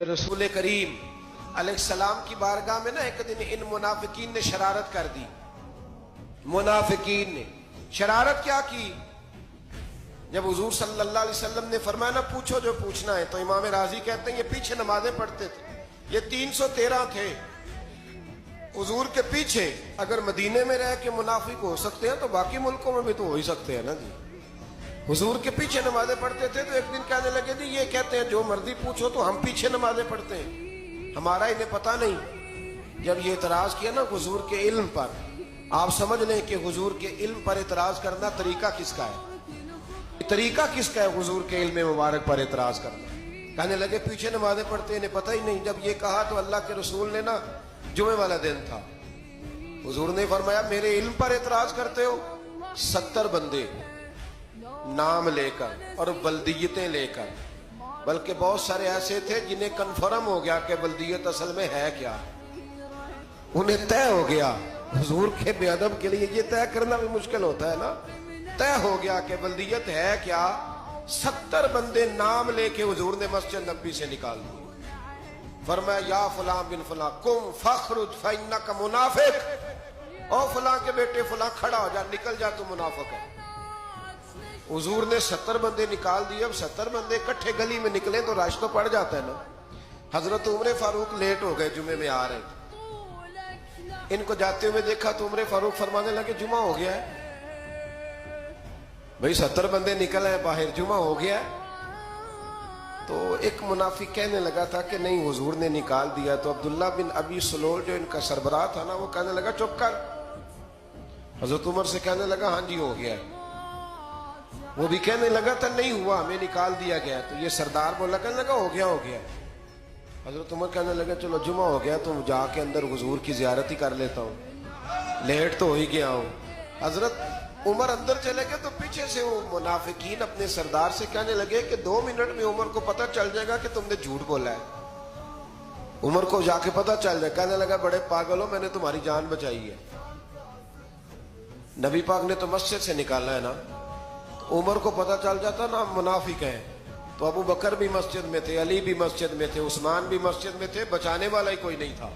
रसूल करीम अलैहिस्सलाम की बारगाह में ना एक दिन इन मुनाफिकीन ने शरारत कर दी। मुनाफिकीन ने शरारत क्या की? जब हुजूर सल्लल्लाहु अलैहि वसल्लम ने फरमाया ना पूछो जो पूछना है, तो इमाम राजी कहते हैं ये पीछे नमाजें पढ़ते थे, ये 313 थे हुजूर के पीछे। अगर मदीने में रह के मुनाफिक हो सकते हैं तो बाकी मुल्कों में भी तो हो ही सकते हैं ना जी। हुजूर के पीछे नमाजें पढ़ते थे तो एक दिन कहने लगे जी ये कहते हैं जो मर्जी पूछो तो हम पीछे नमाजें पढ़ते हैं, हमारा इन्हें पता नहीं। जब ये इतराज किया ना हुजूर के इल्म पर, आप समझ लें कि हुजूर के इल्म पर इतराज करना तरीका किसका है, तरीका किसका है हुजूर के इल्म मुबारक पर इतराज करना। कहने लगे पीछे नमाजें पढ़ते इन्हें पता ही नहीं। जब ये कहा तो अल्लाह के रसूल ने ना, जुमे वाला दिन था, हुजूर ने फरमाया मेरे इल्म पर इतराज करते हो? 70 बंदे नाम लेकर और बल्दियतें लेकर, बल्कि बहुत सारे ऐसे थे जिन्हें कन्फर्म हो गया कि बल्दियत असल में है क्या, उन्हें तय हो गया। हुजूर के बेअदब के लिए ये तय करना भी मुश्किल होता है ना। तय हो गया कि बल्दियत है क्या। 70 बंदे नाम लेके हुजूर ने मस्जिद नबी से निकाल दिए। फरमाया या फलां बिन फलां कुम फखरुज फइन्नका मुनाफिक, ओ फलां के बेटे फलां खड़ा हो जा, निकल जा, तू मुनाफिक है। हुजूर ने 70 बंदे निकाल दिए। अब 70 बंदे इकट्ठे गली में निकले तो रश तो पड़ जाता है ना। हजरत उमर फारूक लेट हो गए, जुमे में आ रहे थे, इनको जाते हुए देखा तो उमर फारूक फरमाने लगे जुमा हो गया है। भाई 70 बंदे निकल आए बाहर, जुमा हो गया है। तो एक मुनाफिक कहने लगा था कि नहीं हुजूर ने निकाल दिया। तो अब्दुल्ला बिन अबी सलोल जो इनका सरबराह था ना, वो कहने लगा चुप कर। हजरत उमर से कहने लगा हाँ जी हो गया है। वो भी कहने लगा था नहीं हुआ, हमें निकाल दिया गया। तो ये सरदार बोला, कहने लगा हो गया हो गया। हजरत उमर कहने लगे चलो जुमा हो गया तो जाके अंदर हुजूर की जियारत ही कर लेता हूँ, लेट तो हो ही गया हूँ। हजरत उमर अंदर चले गए तो पीछे से वो मुनाफिकीन अपने सरदार से कहने लगे कि 2 मिनट में उमर को पता चल जाएगा कि तुमने झूठ बोला है। उमर को जाके पता चल जाए। कहने लगा बड़े पागल हो, मैंने तुम्हारी जान बचाई है, नबी पाक ने तो मस्जिद से निकाला है ना। उमर को पता चल जाता ना मुनाफिक है, तो अबू बकर भी मस्जिद में थे, अली भी मस्जिद में थे, उस्मान भी मस्जिद में थे, बचाने वाला ही कोई नहीं था।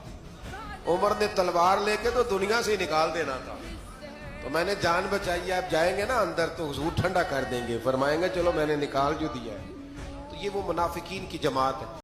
उमर ने तलवार लेके तो दुनिया से निकाल देना था। तो मैंने जान बचाई, आप जाएंगे ना अंदर तो हुजूर ठंडा कर देंगे, फरमाएंगे चलो मैंने निकाल जो दिया है। तो ये वो मुनाफिकीन की जमात है।